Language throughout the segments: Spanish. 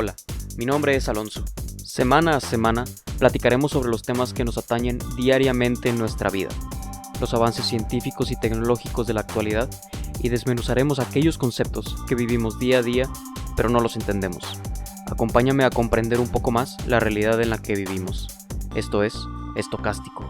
Hola, mi nombre es Alonso. Semana a semana platicaremos sobre los temas que nos atañen diariamente en nuestra vida, los avances científicos y tecnológicos de la actualidad, y desmenuzaremos aquellos conceptos que vivimos día a día, pero no los entendemos. Acompáñame a comprender un poco más la realidad en la que vivimos. Esto es Estocástico.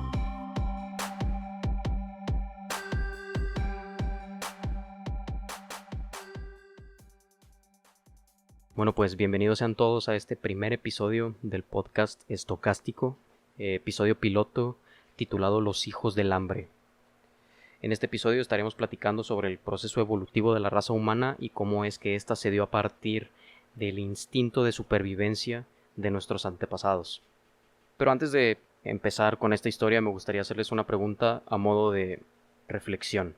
Bueno, pues bienvenidos sean todos a este primer episodio del podcast Estocástico, episodio piloto titulado Los hijos del hambre. En este episodio estaremos platicando sobre el proceso evolutivo de la raza humana y cómo es que ésta se dio a partir del instinto de supervivencia de nuestros antepasados. Pero antes de empezar con esta historia me gustaría hacerles una pregunta a modo de reflexión.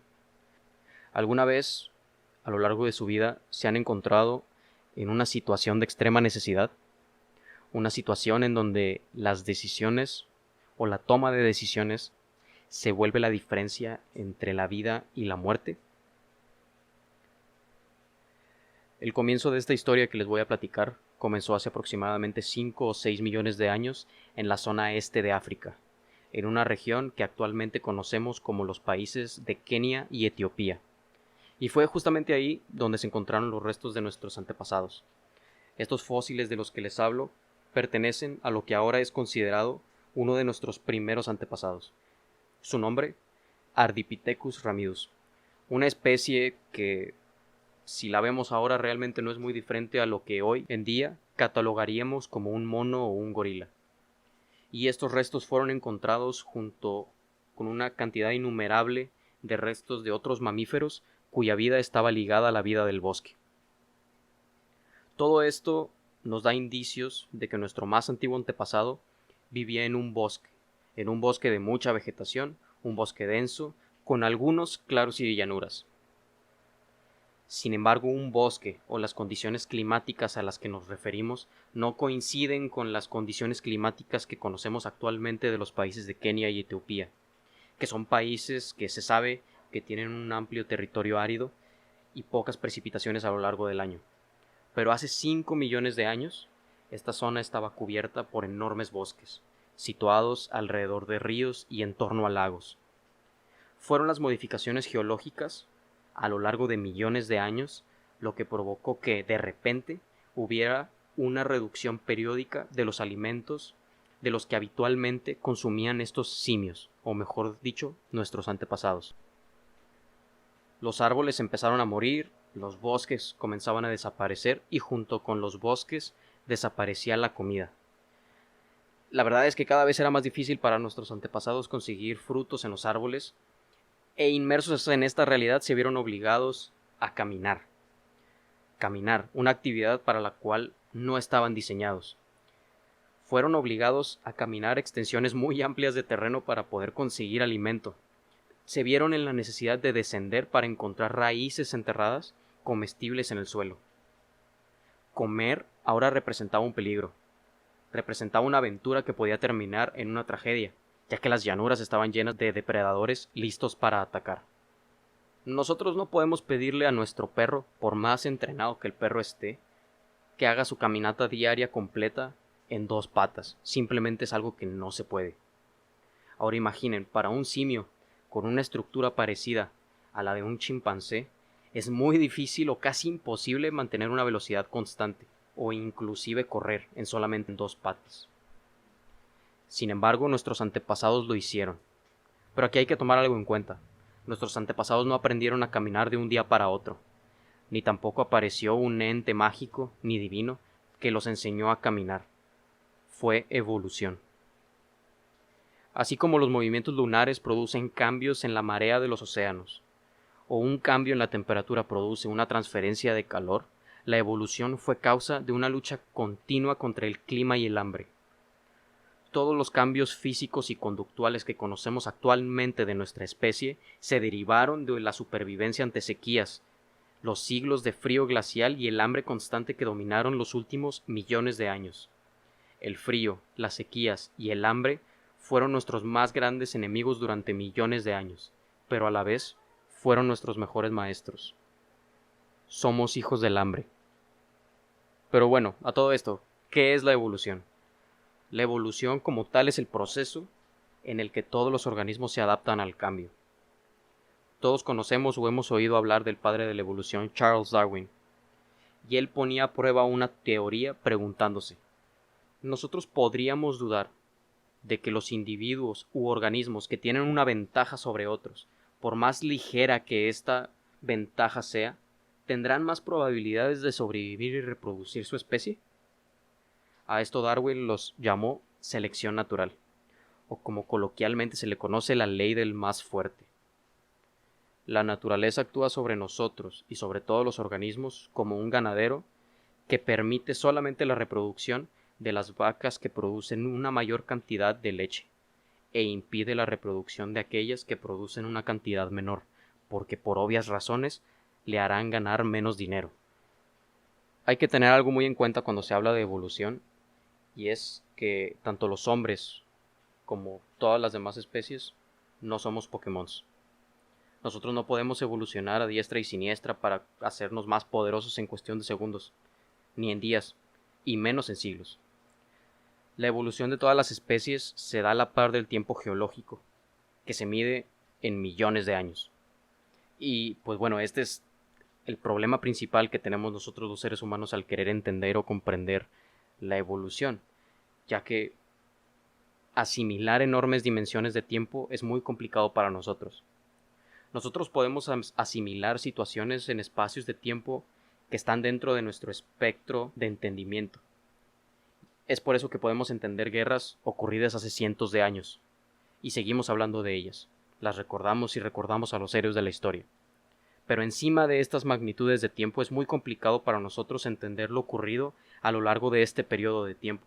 ¿Alguna vez a lo largo de su vida se han encontrado en una situación de extrema necesidad? Una situación en donde las decisiones o la toma de decisiones se vuelve la diferencia entre la vida y la muerte. El comienzo de esta historia que les voy a platicar comenzó hace aproximadamente 5 o 6 millones de años en la zona este de África, en una región que actualmente conocemos como los países de Kenia y Etiopía. Y fue justamente ahí donde se encontraron los restos de nuestros antepasados. Estos fósiles de los que les hablo pertenecen a lo que ahora es considerado uno de nuestros primeros antepasados. Su nombre, Ardipithecus ramidus, una especie que, si la vemos ahora, realmente no es muy diferente a lo que hoy en día catalogaríamos como un mono o un gorila. Y estos restos fueron encontrados junto con una cantidad innumerable de restos de otros mamíferos cuya vida estaba ligada a la vida del bosque. Todo esto nos da indicios de que nuestro más antiguo antepasado vivía en un bosque de mucha vegetación, un bosque denso, con algunos claros y llanuras. Sin embargo, un bosque o las condiciones climáticas a las que nos referimos no coinciden con las condiciones climáticas que conocemos actualmente de los países de Kenia y Etiopía, que son países que se sabe que tienen un amplio territorio árido y pocas precipitaciones a lo largo del año. Pero hace 5 millones de años, esta zona estaba cubierta por enormes bosques, situados alrededor de ríos y en torno a lagos. Fueron las modificaciones geológicas a lo largo de millones de años lo que provocó que de repente hubiera una reducción periódica de los alimentos de los que habitualmente consumían estos simios, o mejor dicho, nuestros antepasados. Los árboles empezaron a morir, los bosques comenzaban a desaparecer y junto con los bosques desaparecía la comida. La verdad es que cada vez era más difícil para nuestros antepasados conseguir frutos en los árboles e inmersos en esta realidad se vieron obligados a caminar. Caminar, una actividad para la cual no estaban diseñados. Fueron obligados a caminar extensiones muy amplias de terreno para poder conseguir alimento. Se vieron en la necesidad de descender para encontrar raíces enterradas comestibles en el suelo. Comer ahora representaba un peligro. Representaba una aventura que podía terminar en una tragedia, ya que las llanuras estaban llenas de depredadores listos para atacar. Nosotros no podemos pedirle a nuestro perro, por más entrenado que el perro esté, que haga su caminata diaria completa en 2 patas. Simplemente es algo que no se puede. Ahora imaginen, para un simio con una estructura parecida a la de un chimpancé, es muy difícil o casi imposible mantener una velocidad constante o inclusive correr en solamente 2 patas. Sin embargo, nuestros antepasados lo hicieron. Pero aquí hay que tomar algo en cuenta. Nuestros antepasados no aprendieron a caminar de un día para otro, ni tampoco apareció un ente mágico ni divino que los enseñó a caminar. Fue evolución. Así como los movimientos lunares producen cambios en la marea de los océanos, o un cambio en la temperatura produce una transferencia de calor, la evolución fue causa de una lucha continua contra el clima y el hambre. Todos los cambios físicos y conductuales que conocemos actualmente de nuestra especie se derivaron de la supervivencia ante sequías, los siglos de frío glacial y el hambre constante que dominaron los últimos millones de años. El frío, las sequías y el hambre fueron nuestros más grandes enemigos durante millones de años, pero a la vez fueron nuestros mejores maestros. Somos hijos del hambre. Pero bueno, a todo esto, ¿qué es la evolución? La evolución como tal es el proceso en el que todos los organismos se adaptan al cambio. Todos conocemos o hemos oído hablar del padre de la evolución, Charles Darwin, y él ponía a prueba una teoría preguntándose: ¿nosotros podríamos dudar de que los individuos u organismos que tienen una ventaja sobre otros, por más ligera que esta ventaja sea, tendrán más probabilidades de sobrevivir y reproducir su especie? A esto Darwin los llamó selección natural, o como coloquialmente se le conoce, la ley del más fuerte. La naturaleza actúa sobre nosotros y sobre todos los organismos como un ganadero que permite solamente la reproducción de las vacas que producen una mayor cantidad de leche, e impide la reproducción de aquellas que producen una cantidad menor, porque por obvias razones le harán ganar menos dinero. Hay que tener algo muy en cuenta cuando se habla de evolución, y es que tanto los hombres como todas las demás especies no somos Pokémon. Nosotros no podemos evolucionar a diestra y siniestra para hacernos más poderosos en cuestión de segundos, ni en días, y menos en siglos. La evolución de todas las especies se da a la par del tiempo geológico, que se mide en millones de años. Y pues bueno, este es el problema principal que tenemos nosotros los seres humanos al querer entender o comprender la evolución, ya que asimilar enormes dimensiones de tiempo es muy complicado para nosotros. Nosotros podemos asimilar situaciones en espacios de tiempo que están dentro de nuestro espectro de entendimiento. Es por eso que podemos entender guerras ocurridas hace cientos de años, y seguimos hablando de ellas. Las recordamos y recordamos a los héroes de la historia. Pero encima de estas magnitudes de tiempo es muy complicado para nosotros entender lo ocurrido a lo largo de este periodo de tiempo,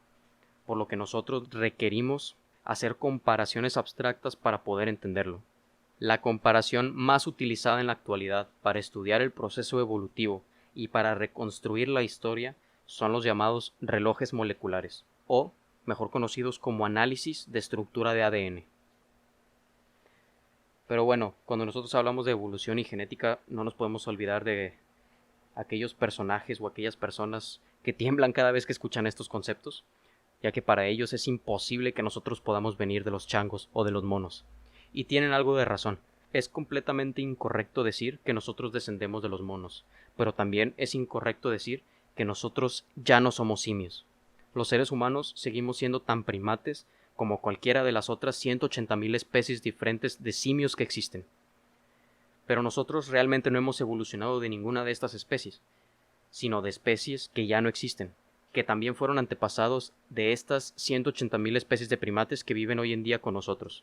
por lo que nosotros requerimos hacer comparaciones abstractas para poder entenderlo. La comparación más utilizada en la actualidad para estudiar el proceso evolutivo y para reconstruir la historia son los llamados relojes moleculares, o mejor conocidos como análisis de estructura de ADN. Pero bueno, cuando nosotros hablamos de evolución y genética, no nos podemos olvidar de aquellos personajes o aquellas personas que tiemblan cada vez que escuchan estos conceptos, ya que para ellos es imposible que nosotros podamos venir de los changos o de los monos. Y tienen algo de razón. Es completamente incorrecto decir que nosotros descendemos de los monos, pero también es incorrecto decir que nosotros ya no somos simios. Los seres humanos seguimos siendo tan primates como cualquiera de las otras 180.000 especies diferentes de simios que existen. Pero nosotros realmente no hemos evolucionado de ninguna de estas especies, sino de especies que ya no existen, que también fueron antepasados de estas 180.000 especies de primates que viven hoy en día con nosotros.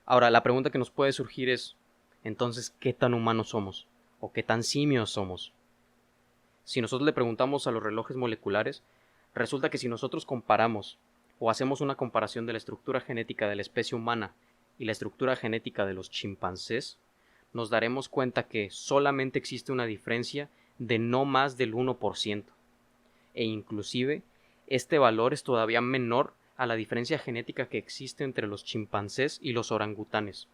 Ahora, la pregunta que nos puede surgir es, entonces, ¿qué tan humanos somos? ¿O qué tan simios somos? Si nosotros le preguntamos a los relojes moleculares, resulta que si nosotros comparamos o hacemos una comparación de la estructura genética de la especie humana y la estructura genética de los chimpancés, nos daremos cuenta que solamente existe una diferencia de no más del 1%, e inclusive este valor es todavía menor a la diferencia genética que existe entre los chimpancés y los orangutanes,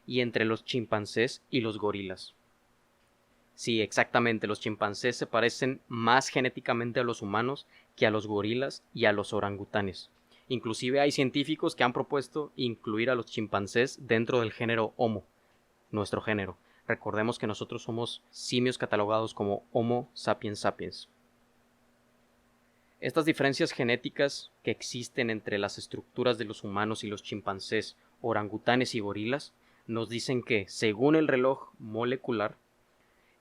y entre los chimpancés y los gorilas. Sí, exactamente, los chimpancés se parecen más genéticamente a los humanos que a los gorilas y a los orangutanes. Inclusive hay científicos que han propuesto incluir a los chimpancés dentro del género Homo, nuestro género. Recordemos que nosotros somos simios catalogados como Homo sapiens sapiens. Estas diferencias genéticas que existen entre las estructuras de los humanos y los chimpancés, orangutanes y gorilas nos dicen que, según el reloj molecular,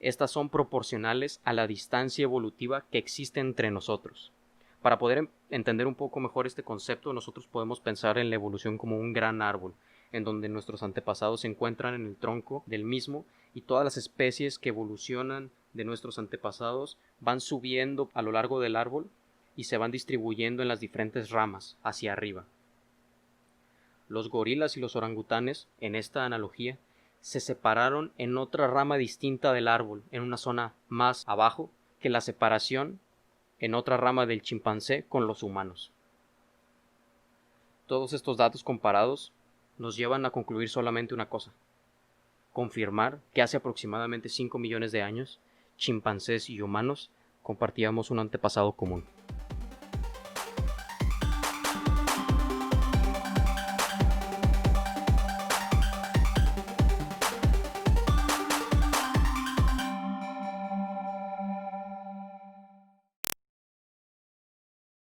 estas son proporcionales a la distancia evolutiva que existe entre nosotros. Para poder entender un poco mejor este concepto, nosotros podemos pensar en la evolución como un gran árbol, en donde nuestros antepasados se encuentran en el tronco del mismo y todas las especies que evolucionan de nuestros antepasados van subiendo a lo largo del árbol y se van distribuyendo en las diferentes ramas hacia arriba. Los gorilas y los orangutanes, en esta analogía, se separaron en otra rama distinta del árbol, en una zona más abajo que la separación en otra rama del chimpancé con los humanos. Todos estos datos comparados nos llevan a concluir solamente una cosa: confirmar que hace aproximadamente 5 millones de años, chimpancés y humanos compartíamos un antepasado común.